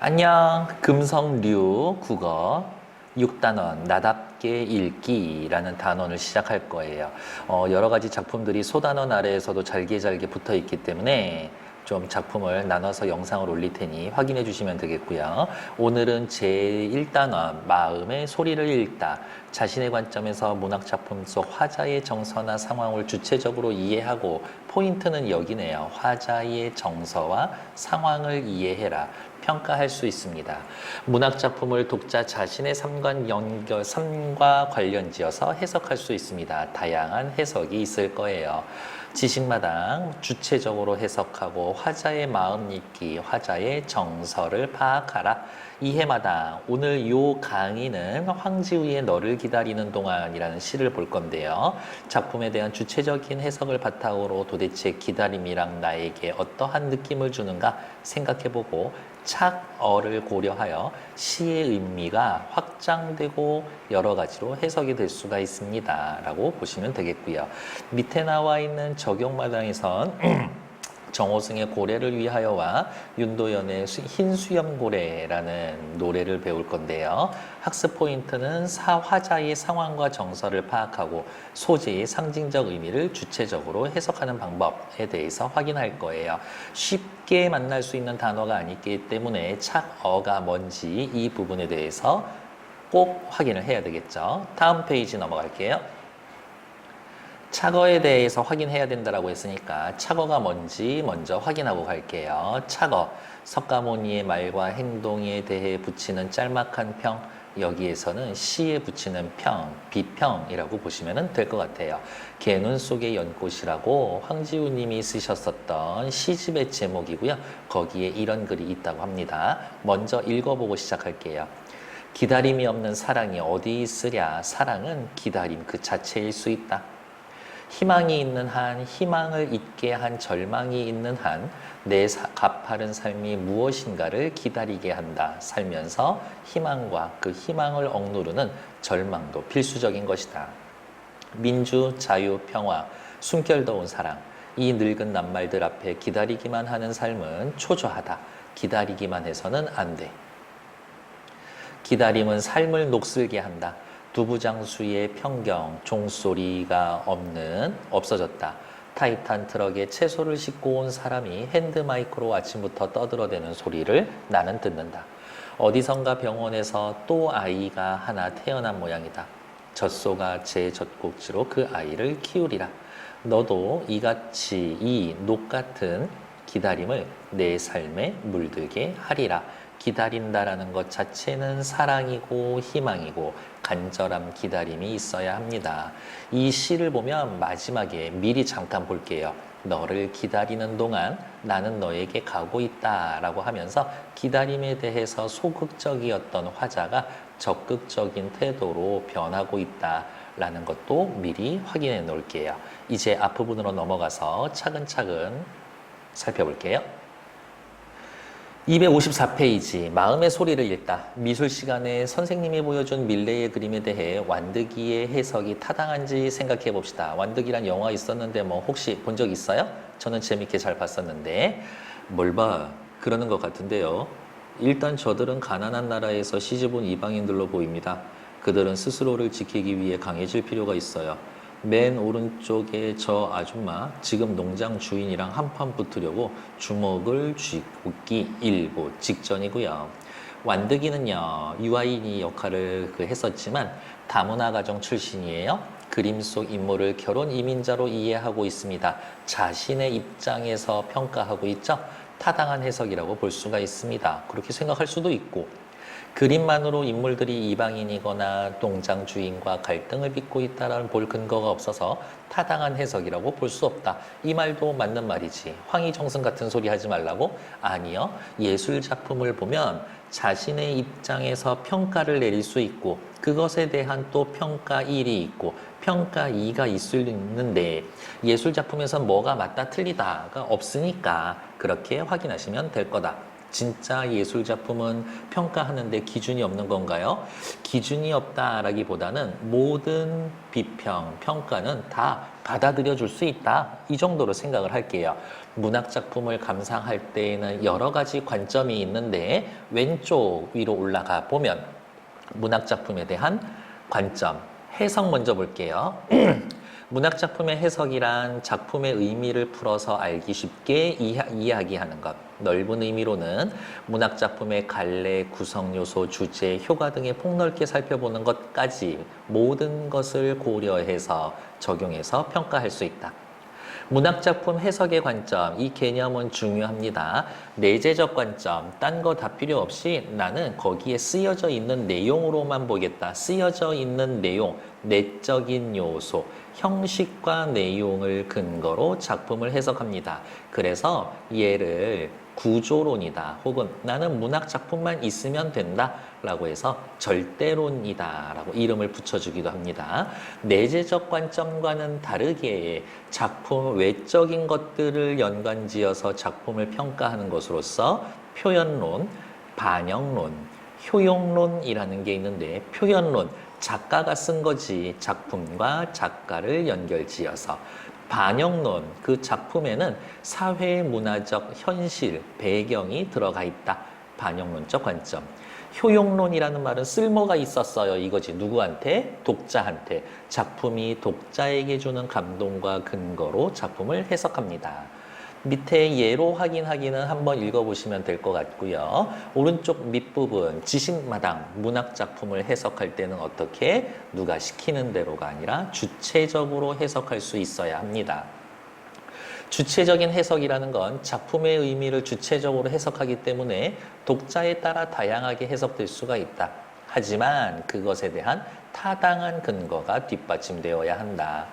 안녕. 금성류 국어 6단원 나답게 읽기라는 단원을 시작할 거예요. 여러 가지 작품들이 소단원 아래에서도 잘게 붙어 있기 때문에 좀 작품을 나눠서 영상을 올릴 테니 확인해 주시면 되겠고요. 오늘은 제1단원 마음의 소리를 읽다. 자신의 관점에서 문학작품 속 화자의 정서나 상황을 주체적으로 이해하고, 포인트는 여기네요. 화자의 정서와 상황을 이해해라. 평가할 수 있습니다. 문학작품을 독자 자신의 삶과 관련지어서 해석할 수 있습니다. 다양한 해석이 있을 거예요. 지식마당 주체적으로 해석하고 화자의 마음 읽기, 화자의 정서를 파악하라. 이해마당 오늘 요 강의는 황지우의 너를 기다리는 동안이라는 시를 볼 건데요. 작품에 대한 주체적인 해석을 바탕으로 도대체 기다림이랑 나에게 어떠한 느낌을 주는가 생각해보고 착어를 고려하여 시의 의미가 확장되고 여러 가지로 해석이 될 수가 있습니다. 라고 보시면 되겠고요. 밑에 나와 있는 적용마당에선 정호승의 고래를 위하여와 윤도현의 흰수염고래라는 노래를 배울 건데요. 학습 포인트는 화자의 상황과 정서를 파악하고 소재의 상징적 의미를 주체적으로 해석하는 방법에 대해서 확인할 거예요. 쉽게 만날 수 있는 단어가 아니기 때문에 착어가 뭔지 이 부분에 대해서 꼭 확인을 해야 되겠죠. 다음 페이지 넘어갈게요. 착어에 대해서 확인해야 된다고 했으니까 착어가 뭔지 먼저 확인하고 갈게요. 착어, 석가모니의 말과 행동에 대해 붙이는 짤막한 평, 여기에서는 시에 붙이는 평, 비평이라고 보시면 될 것 같아요. 개눈 속의 연꽃이라고 황지우 님이 쓰셨었던 시집의 제목이고요. 거기에 이런 글이 있다고 합니다. 먼저 읽어보고 시작할게요. 기다림이 없는 사랑이 어디 있으랴. 사랑은 기다림 그 자체일 수 있다. 희망이 있는 한, 희망을 잊게 한 절망이 있는 한, 내 가파른 삶이 무엇인가를 기다리게 한다. 살면서 희망과 그 희망을 억누르는 절망도 필수적인 것이다. 민주, 자유, 평화, 숨결더운 사랑, 이 늙은 낱말들 앞에 기다리기만 하는 삶은 초조하다. 기다리기만 해서는 안 돼. 기다림은 삶을 녹슬게 한다. 두부장수의 평경, 종소리가 없어졌다. 타이탄 트럭에 채소를 싣고 온 사람이 핸드마이크로 아침부터 떠들어대는 소리를 나는 듣는다. 어디선가 병원에서 또 아이가 하나 태어난 모양이다. 젖소가 제 젖꼭지로 그 아이를 키우리라. 너도 이같이 이 녹 같은 기다림을 내 삶에 물들게 하리라. 기다린다라는 것 자체는 사랑이고 희망이고 간절한 기다림이 있어야 합니다. 이 시를 보면 마지막에 미리 잠깐 볼게요. 너를 기다리는 동안 나는 너에게 가고 있다 라고 하면서 기다림에 대해서 소극적이었던 화자가 적극적인 태도로 변하고 있다 라는 것도 미리 확인해 놓을게요. 이제 앞부분으로 넘어가서 차근차근 살펴볼게요. 254페이지 마음의 소리를 읽다. 미술 시간에 선생님이 보여준 밀레의 그림에 대해 완득이의 해석이 타당한지 생각해 봅시다. 완득이란 영화 있었는데 뭐 혹시 본 적 있어요? 저는 재밌게 잘 봤었는데. 뭘 봐? 그러는 것 같은데요. 일단 저들은 가난한 나라에서 시집온 이방인들로 보입니다. 그들은 스스로를 지키기 위해 강해질 필요가 있어요. 맨 오른쪽에 저 아줌마 지금 농장 주인이랑 한판 붙으려고 주먹을 쥐기 일보 직전이고요. 완득이는요 유아인이 역할을 했었지만 다문화 가정 출신이에요. 그림 속 인물을 결혼 이민자로 이해하고 있습니다. 자신의 입장에서 평가하고 있죠. 타당한 해석이라고 볼 수가 있습니다. 그렇게 생각할 수도 있고, 그림만으로 인물들이 이방인이거나 농장 주인과 갈등을 빚고 있다는 볼 근거가 없어서 타당한 해석이라고 볼 수 없다. 이 말도 맞는 말이지. 황희정승 같은 소리 하지 말라고? 아니요. 예술 작품을 보면 자신의 입장에서 평가를 내릴 수 있고, 그것에 대한 또 평가 1이 있고 평가 2가 있는데, 예술 작품에서 뭐가 맞다 틀리다가 없으니까 그렇게 확인하시면 될 거다. 진짜 예술 작품은 평가하는데 기준이 없는 건가요? 기준이 없다라기보다는 모든 비평, 평가는 다 받아들여 줄 수 있다. 이 정도로 생각을 할게요. 문학 작품을 감상할 때에는 여러 가지 관점이 있는데 왼쪽 위로 올라가 보면 문학 작품에 대한 관점, 해석 먼저 볼게요. 문학 작품의 해석이란 작품의 의미를 풀어서 알기 쉽게 이야기하는 것. 넓은 의미로는 문학 작품의 갈래, 구성 요소, 주제, 효과 등의 폭넓게 살펴보는 것까지 모든 것을 고려해서 적용해서 평가할 수 있다. 문학작품 해석의 관점, 이 개념은 중요합니다. 내재적 관점, 딴 거 다 필요 없이 나는 거기에 쓰여져 있는 내용으로만 보겠다. 쓰여져 있는 내용, 내적인 요소, 형식과 내용을 근거로 작품을 해석합니다. 그래서 얘를 구조론이다 혹은 나는 문학 작품만 있으면 된다 라고 해서 절대론이다 라고 이름을 붙여주기도 합니다. 내재적 관점과는 다르게 작품 외적인 것들을 연관지어서 작품을 평가하는 것으로서 표현론, 반영론, 효용론이라는 게 있는데 표현론, 작가가 쓴 거지 작품과 작가를 연결지어서 반영론, 그 작품에는 사회문화적 현실, 배경이 들어가 있다. 반영론적 관점. 효용론이라는 말은 쓸모가 있었어요. 이거지. 누구한테? 독자한테. 작품이 독자에게 주는 감동과 근거로 작품을 해석합니다. 밑에 예로 확인하기는 한번 읽어보시면 될 것 같고요. 오른쪽 밑부분 지식마당 문학작품을 해석할 때는 어떻게? 누가 시키는 대로가 아니라 주체적으로 해석할 수 있어야 합니다. 주체적인 해석이라는 건 작품의 의미를 주체적으로 해석하기 때문에 독자에 따라 다양하게 해석될 수가 있다. 하지만 그것에 대한 타당한 근거가 뒷받침되어야 한다.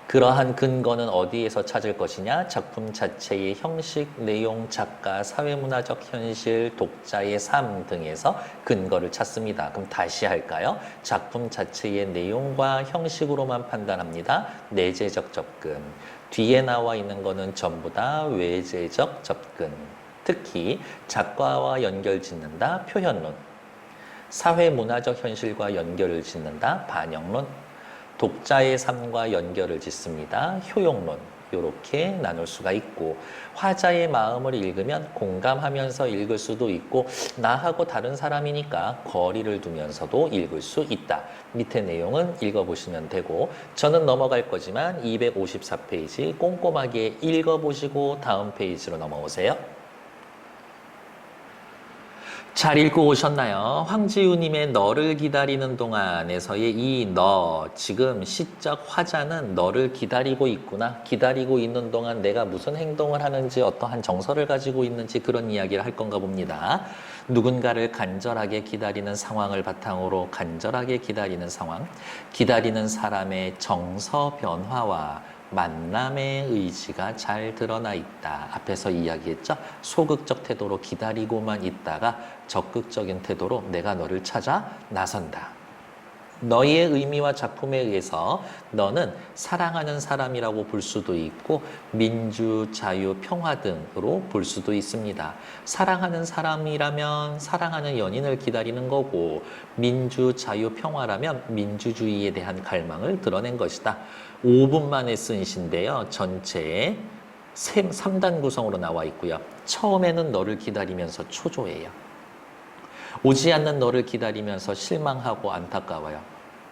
그러한 근거는 어디에서 찾을 것이냐? 작품 자체의 형식, 내용, 작가, 사회문화적 현실, 독자의 삶 등에서 근거를 찾습니다. 그럼 다시 할까요? 작품 자체의 내용과 형식으로만 판단합니다. 내재적 접근. 뒤에 나와 있는 거는 전부 다 외재적 접근. 특히 작가와 연결 짓는다. 표현론. 사회문화적 현실과 연결을 짓는다. 반영론. 독자의 삶과 연결을 짓습니다. 효용론. 이렇게 나눌 수가 있고 화자의 마음을 읽으면 공감하면서 읽을 수도 있고 나하고 다른 사람이니까 거리를 두면서도 읽을 수 있다. 밑에 내용은 읽어보시면 되고 저는 넘어갈 거지만 254페이지 꼼꼼하게 읽어보시고 다음 페이지로 넘어오세요. 잘 읽고 오셨나요? 황지우님의 너를 기다리는 동안에서의 이 너, 지금 시적 화자는 너를 기다리고 있구나. 기다리고 있는 동안 내가 무슨 행동을 하는지 어떠한 정서를 가지고 있는지 그런 이야기를 할 건가 봅니다. 누군가를 간절하게 기다리는 상황을 바탕으로 간절하게 기다리는 상황, 기다리는 사람의 정서 변화와 만남의 의지가 잘 드러나 있다. 앞에서 이야기했죠. 소극적 태도로 기다리고만 있다가 적극적인 태도로 내가 너를 찾아 나선다. 너의 의미와 작품에 의해서 너는 사랑하는 사람이라고 볼 수도 있고 민주, 자유, 평화 등으로 볼 수도 있습니다. 사랑하는 사람이라면 사랑하는 연인을 기다리는 거고 민주, 자유, 평화라면 민주주의에 대한 갈망을 드러낸 것이다. 5분 만에 쓴 시인데요. 전체에 3단 구성으로 나와 있고요. 처음에는 너를 기다리면서 초조해요. 오지 않는 너를 기다리면서 실망하고 안타까워요.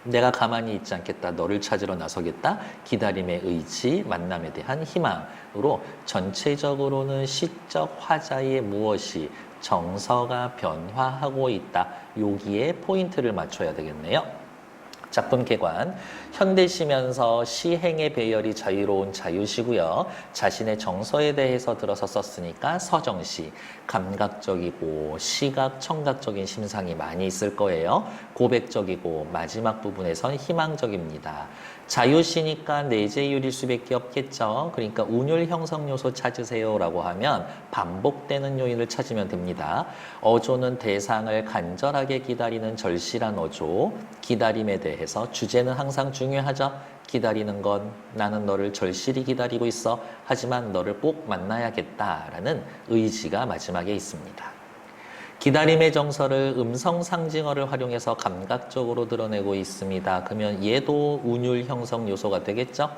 내가 가만히 있지 않겠다. 너를 찾으러 나서겠다. 기다림의 의지, 만남에 대한 희망으로 전체적으로는 시적 화자의 무엇이 정서가 변화하고 있다. 여기에 포인트를 맞춰야 되겠네요. 작품 개관, 현대시면서 시행의 배열이 자유로운 자유시고요. 자신의 정서에 대해서 들어서 썼으니까 서정시, 감각적이고 시각, 청각적인 심상이 많이 있을 거예요. 고백적이고 마지막 부분에선 희망적입니다. 자유시니까 내재율일 수밖에 없겠죠. 그러니까 운율 형성 요소 찾으세요 라고 하면 반복되는 요인을 찾으면 됩니다. 어조는 대상을 간절하게 기다리는 절실한 어조, 기다림에 대해서 주제는 항상 중요하죠. 기다리는 건 나는 너를 절실히 기다리고 있어. 하지만 너를 꼭 만나야겠다라는 의지가 마지막에 있습니다. 기다림의 정서를 음성 상징어를 활용해서 감각적으로 드러내고 있습니다. 그러면 얘도 운율 형성 요소가 되겠죠?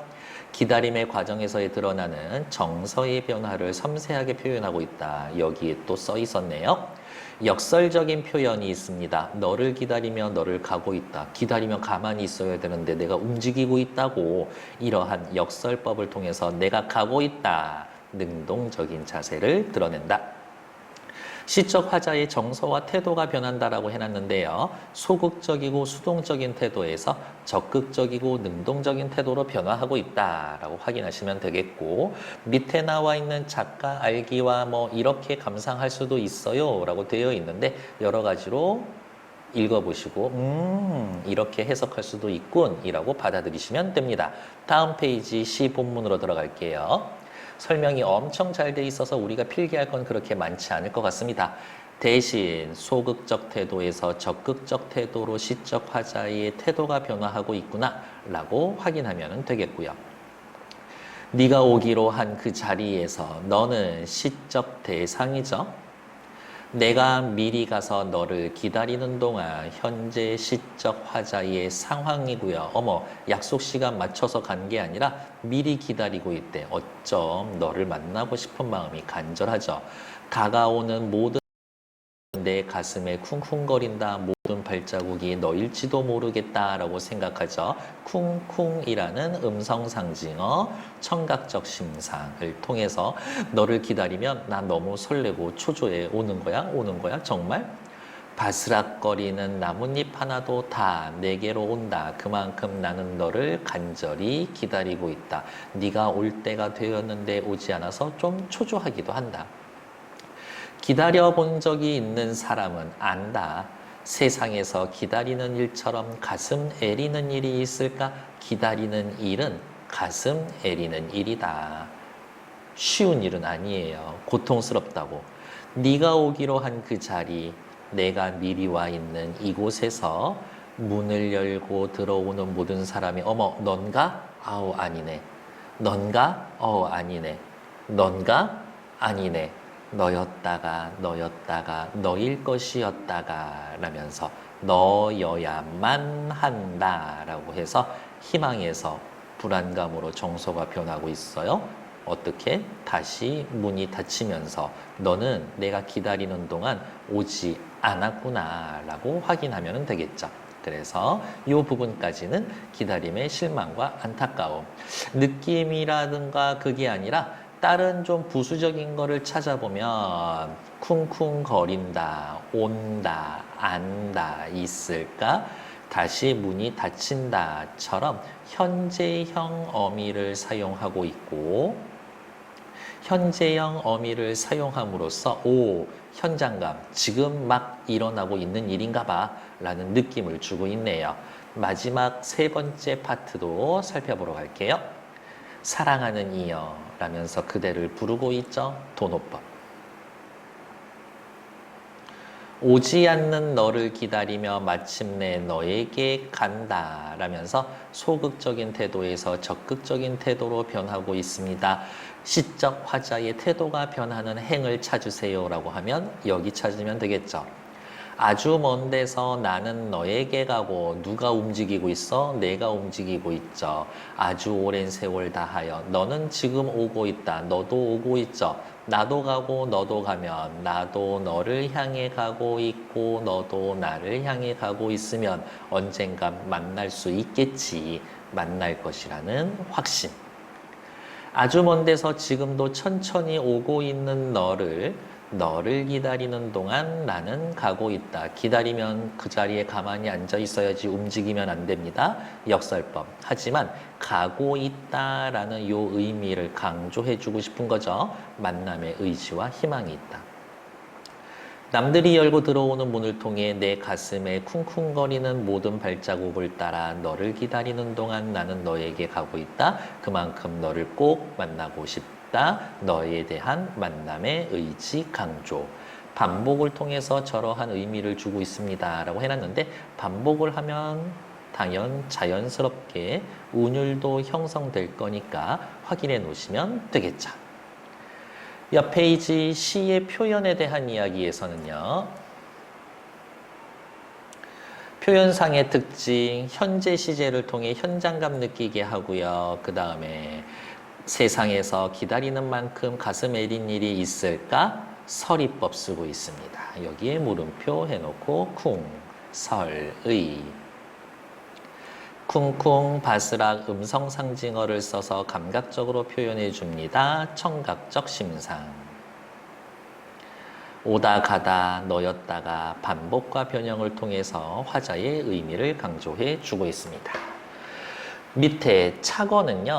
기다림의 과정에서의 드러나는 정서의 변화를 섬세하게 표현하고 있다. 여기에 또 써 있었네요. 역설적인 표현이 있습니다. 너를 기다리며 너를 가고 있다. 기다리면 가만히 있어야 되는데 내가 움직이고 있다고. 이러한 역설법을 통해서 내가 가고 있다. 능동적인 자세를 드러낸다. 시적 화자의 정서와 태도가 변한다라고 해놨는데요. 소극적이고 수동적인 태도에서 적극적이고 능동적인 태도로 변화하고 있다라고 확인하시면 되겠고, 밑에 나와 있는 작가 알기와 뭐 이렇게 감상할 수도 있어요 라고 되어 있는데 여러 가지로 읽어보시고 이렇게 해석할 수도 있군 이라고 받아들이시면 됩니다. 다음 페이지 시 본문으로 들어갈게요. 설명이 엄청 잘 돼 있어서 우리가 필기할 건 그렇게 많지 않을 것 같습니다. 대신 소극적 태도에서 적극적 태도로 시적 화자의 태도가 변화하고 있구나 라고 확인하면 되겠고요. 네가 오기로 한 그 자리에서 너는 시적 대상이죠. 내가 미리 가서 너를 기다리는 동안 현재 시적 화자의 상황이고요. 어머, 약속 시간 맞춰서 간 게 아니라 미리 기다리고 있대. 어쩜 너를 만나고 싶은 마음이 간절하죠. 다가오는 모든 내 가슴에 쿵쿵거린다. 모든 발자국이 너일지도 모르겠다라고 생각하죠. 쿵쿵이라는 음성 상징어, 청각적 심상을 통해서 너를 기다리면 나 너무 설레고 초조해. 오는 거야 정말? 바스락거리는 나뭇잎 하나도 다 내게로 온다. 그만큼 나는 너를 간절히 기다리고 있다. 네가 올 때가 되었는데 오지 않아서 좀 초조하기도 한다. 기다려본 적이 있는 사람은 안다. 세상에서 기다리는 일처럼 가슴 애리는 일이 있을까? 기다리는 일은 가슴 애리는 일이다. 쉬운 일은 아니에요. 고통스럽다고. 네가 오기로 한 그 자리, 내가 미리 와 있는 이곳에서 문을 열고 들어오는 모든 사람이 어머, 넌가? 아우, 아니네. 넌가? 아니네. 넌가? 아니네. 너였다가 너일 것이었다가 라면서 너여야만 한다라고 해서 희망에서 불안감으로 정서가 변하고 있어요. 어떻게? 다시 문이 닫히면서 너는 내가 기다리는 동안 오지 않았구나 라고 확인하면 되겠죠. 그래서 이 부분까지는 기다림의 실망과 안타까움, 느낌이라든가 그게 아니라 다른 좀 부수적인 거를 찾아보면 쿵쿵거린다, 온다, 안다, 있을까? 다시 문이 닫힌다처럼 현재형 어미를 사용하고 있고, 현재형 어미를 사용함으로써 현장감, 지금 막 일어나고 있는 일인가 봐 라는 느낌을 주고 있네요. 마지막 세 번째 파트도 살펴보러 갈게요. 사랑하는 이여 라면서 그대를 부르고 있죠. 도노법. 오지 않는 너를 기다리며 마침내 너에게 간다 라면서 소극적인 태도에서 적극적인 태도로 변하고 있습니다. 시적 화자의 태도가 변하는 행을 찾으세요 라고 하면 여기 찾으면 되겠죠. 아주 먼 데서 나는 너에게 가고 누가 움직이고 있어? 내가 움직이고 있죠. 아주 오랜 세월 다하여 너는 지금 오고 있다. 너도 오고 있죠. 나도 가고 너도 가면 나도 너를 향해 가고 있고 너도 나를 향해 가고 있으면 언젠간 만날 수 있겠지. 만날 것이라는 확신. 아주 먼 데서 지금도 천천히 오고 있는 너를 기다리는 동안 나는 가고 있다. 기다리면 그 자리에 가만히 앉아 있어야지 움직이면 안 됩니다. 역설법. 하지만 가고 있다라는 요 의미를 강조해 주고 싶은 거죠. 만남의 의지와 희망이 있다. 남들이 열고 들어오는 문을 통해 내 가슴에 쿵쿵거리는 모든 발자국을 따라 너를 기다리는 동안 나는 너에게 가고 있다. 그만큼 너를 꼭 만나고 싶다. 너에 대한 만남의 의지 강조. 반복을 통해서 저러한 의미를 주고 있습니다. 라고 해놨는데 반복을 하면 자연스럽게 운율도 형성될 거니까 확인해 놓으시면 되겠죠. 옆 페이지 시의 표현에 대한 이야기에서는요. 표현상의 특징, 현재 시제를 통해 현장감 느끼게 하고요. 그 다음에 세상에서 기다리는 만큼 가슴 애린 일이 있을까? 설이법 쓰고 있습니다. 여기에 물음표 해놓고 쿵, 설, 의. 쿵쿵, 바스락, 음성 상징어를 써서 감각적으로 표현해 줍니다. 청각적 심상. 오다 가다 너였다가 반복과 변형을 통해서 화자의 의미를 강조해 주고 있습니다. 밑에 착어는요,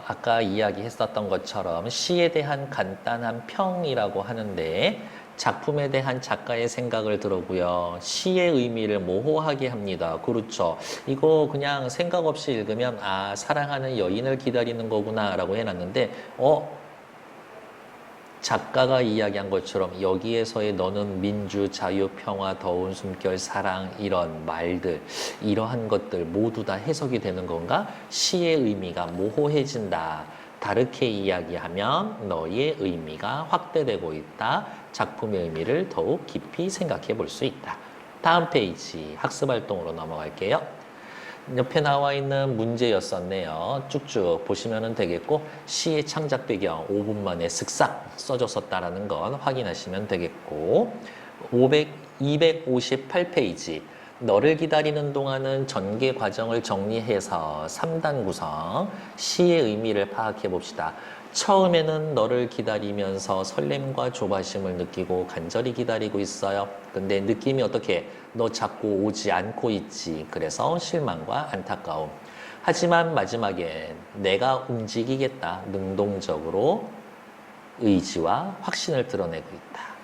아까 이야기했었던 것처럼 시에 대한 간단한 평이라고 하는데 작품에 대한 작가의 생각을 들어고요. 시의 의미를 모호하게 합니다. 그렇죠. 이거 그냥 생각 없이 읽으면 아, 사랑하는 여인을 기다리는 거구나 라고 해놨는데 작가가 이야기한 것처럼 여기에서의 너는 민주, 자유, 평화, 더운 숨결, 사랑 이런 말들 이러한 것들 모두 다 해석이 되는 건가? 시의 의미가 모호해진다. 다르게 이야기하면 너의 의미가 확대되고 있다. 작품의 의미를 더욱 깊이 생각해 볼 수 있다. 다음 페이지 학습활동으로 넘어갈게요. 옆에 나와 있는 문제였었네요. 쭉쭉 보시면 되겠고 시의 창작 배경 5분 만에 슥싹 써줬었다는 건 확인하시면 되겠고 258페이지 너를 기다리는 동안은 전개 과정을 정리해서 3단 구성 시의 의미를 파악해 봅시다. 처음에는 너를 기다리면서 설렘과 조바심을 느끼고 간절히 기다리고 있어요. 근데 느낌이 어떻게? 너 자꾸 오지 않고 있지. 그래서 실망과 안타까움. 하지만 마지막에 내가 움직이겠다. 능동적으로 의지와 확신을 드러내고 있다.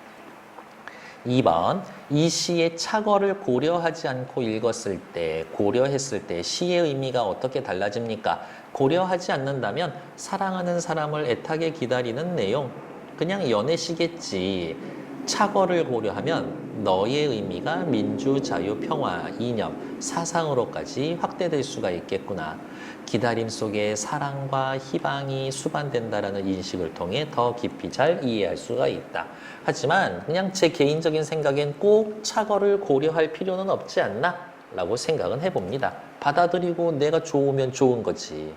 2번, 이 시의 착어를 고려하지 않고 읽었을 때, 고려했을 때 시의 의미가 어떻게 달라집니까? 고려하지 않는다면 사랑하는 사람을 애타게 기다리는 내용, 그냥 연애시겠지. 착어를 고려하면 너의 의미가 민주, 자유, 평화, 이념, 사상으로까지 확대될 수가 있겠구나. 기다림 속에 사랑과 희망이 수반된다라는 인식을 통해 더 깊이 잘 이해할 수가 있다. 하지만 그냥 제 개인적인 생각엔 꼭 착어를 고려할 필요는 없지 않나? 라고 생각은 해봅니다. 받아들이고 내가 좋으면 좋은 거지.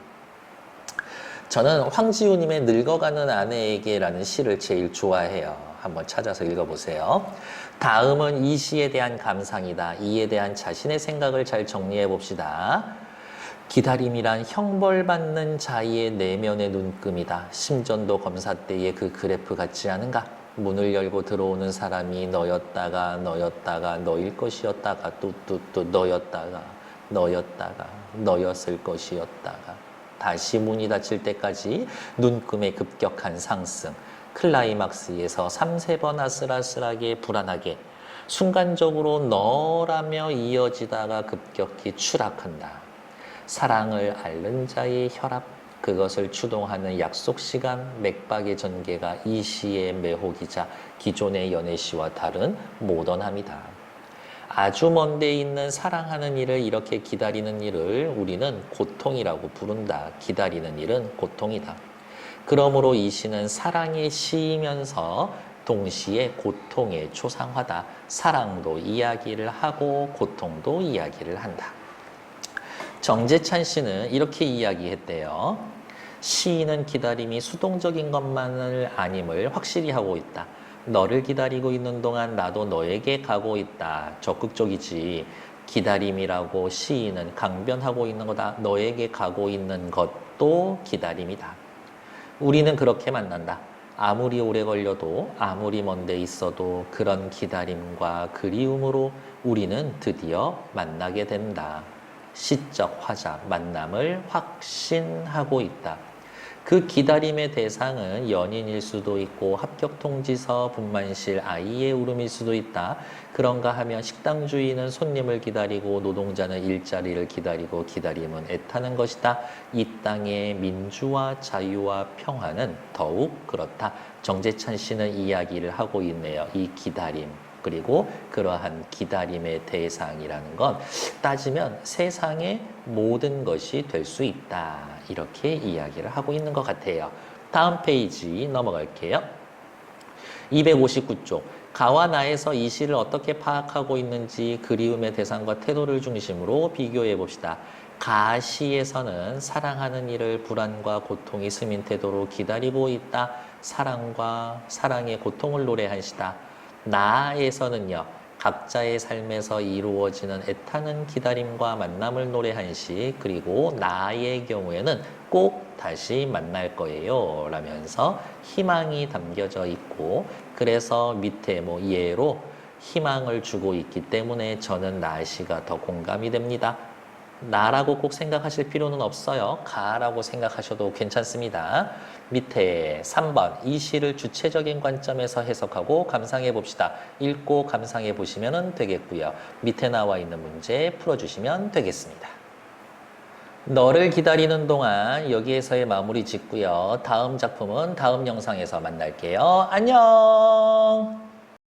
저는 황지우님의 늙어가는 아내에게라는 시를 제일 좋아해요. 한번 찾아서 읽어보세요. 다음은 이 시에 대한 감상이다. 이에 대한 자신의 생각을 잘 정리해 봅시다. 기다림이란 형벌받는 자의 내면의 눈금이다. 심전도 검사 때의 그 그래프 같지 않은가? 문을 열고 들어오는 사람이 너였다가 너일 것이었다가 또 너였다가 너였을 것이었다가 다시 문이 닫힐 때까지 눈금의 급격한 상승. 클라이막스에서 3~4번 아슬아슬하게 불안하게 순간적으로 너라며 이어지다가 급격히 추락한다. 사랑을 앓는 자의 혈압, 그것을 추동하는 약속 시간, 맥박의 전개가 이 시의 매혹이자 기존의 연애시와 다른 모던함이다. 아주 먼 데 있는 사랑하는 일을 이렇게 기다리는 일을 우리는 고통이라고 부른다. 기다리는 일은 고통이다. 그러므로 이 시는 사랑의 시이면서 동시에 고통의 초상화다. 사랑도 이야기를 하고 고통도 이야기를 한다. 정재찬 씨는 이렇게 이야기했대요. 시인은 기다림이 수동적인 것만을 아님을 확실히 하고 있다. 너를 기다리고 있는 동안 나도 너에게 가고 있다. 적극적이지. 기다림이라고 시인은 강변하고 있는 거다. 너에게 가고 있는 것도 기다림이다. 우리는 그렇게 만난다. 아무리 오래 걸려도 아무리 먼 데 있어도 그런 기다림과 그리움으로 우리는 드디어 만나게 된다. 시적 화자 만남을 확신하고 있다. 그 기다림의 대상은 연인일 수도 있고 합격 통지서, 분만실 아이의 울음일 수도 있다. 그런가 하면 식당 주인은 손님을 기다리고 노동자는 일자리를 기다리고 기다림은 애타는 것이다. 이 땅의 민주와 자유와 평화는 더욱 그렇다. 정재찬 씨는 이야기를 하고 있네요. 이 기다림. 그리고 그러한 기다림의 대상이라는 건 따지면 세상의 모든 것이 될 수 있다. 이렇게 이야기를 하고 있는 것 같아요. 다음 페이지 넘어갈게요. 259쪽. 가와 나에서 이 시를 어떻게 파악하고 있는지 그리움의 대상과 태도를 중심으로 비교해 봅시다. 가 시에서는 사랑하는 이를 불안과 고통이 스민 태도로 기다리고 있다. 사랑과 사랑의 고통을 노래한 시다. 나에서는요. 각자의 삶에서 이루어지는 애타는 기다림과 만남을 노래한 시, 그리고 나의 경우에는 꼭 다시 만날 거예요 라면서 희망이 담겨져 있고, 그래서 밑에 뭐 예로 희망을 주고 있기 때문에 저는 나시가 더 공감이 됩니다. 나라고 꼭 생각하실 필요는 없어요. 가라고 생각하셔도 괜찮습니다. 밑에 3번 이 시를 주체적인 관점에서 해석하고 감상해 봅시다. 읽고 감상해 보시면 되겠고요. 밑에 나와 있는 문제 풀어주시면 되겠습니다. 너를 기다리는 동안 여기에서의 마무리 짓고요. 다음 작품은 다음 영상에서 만날게요. 안녕!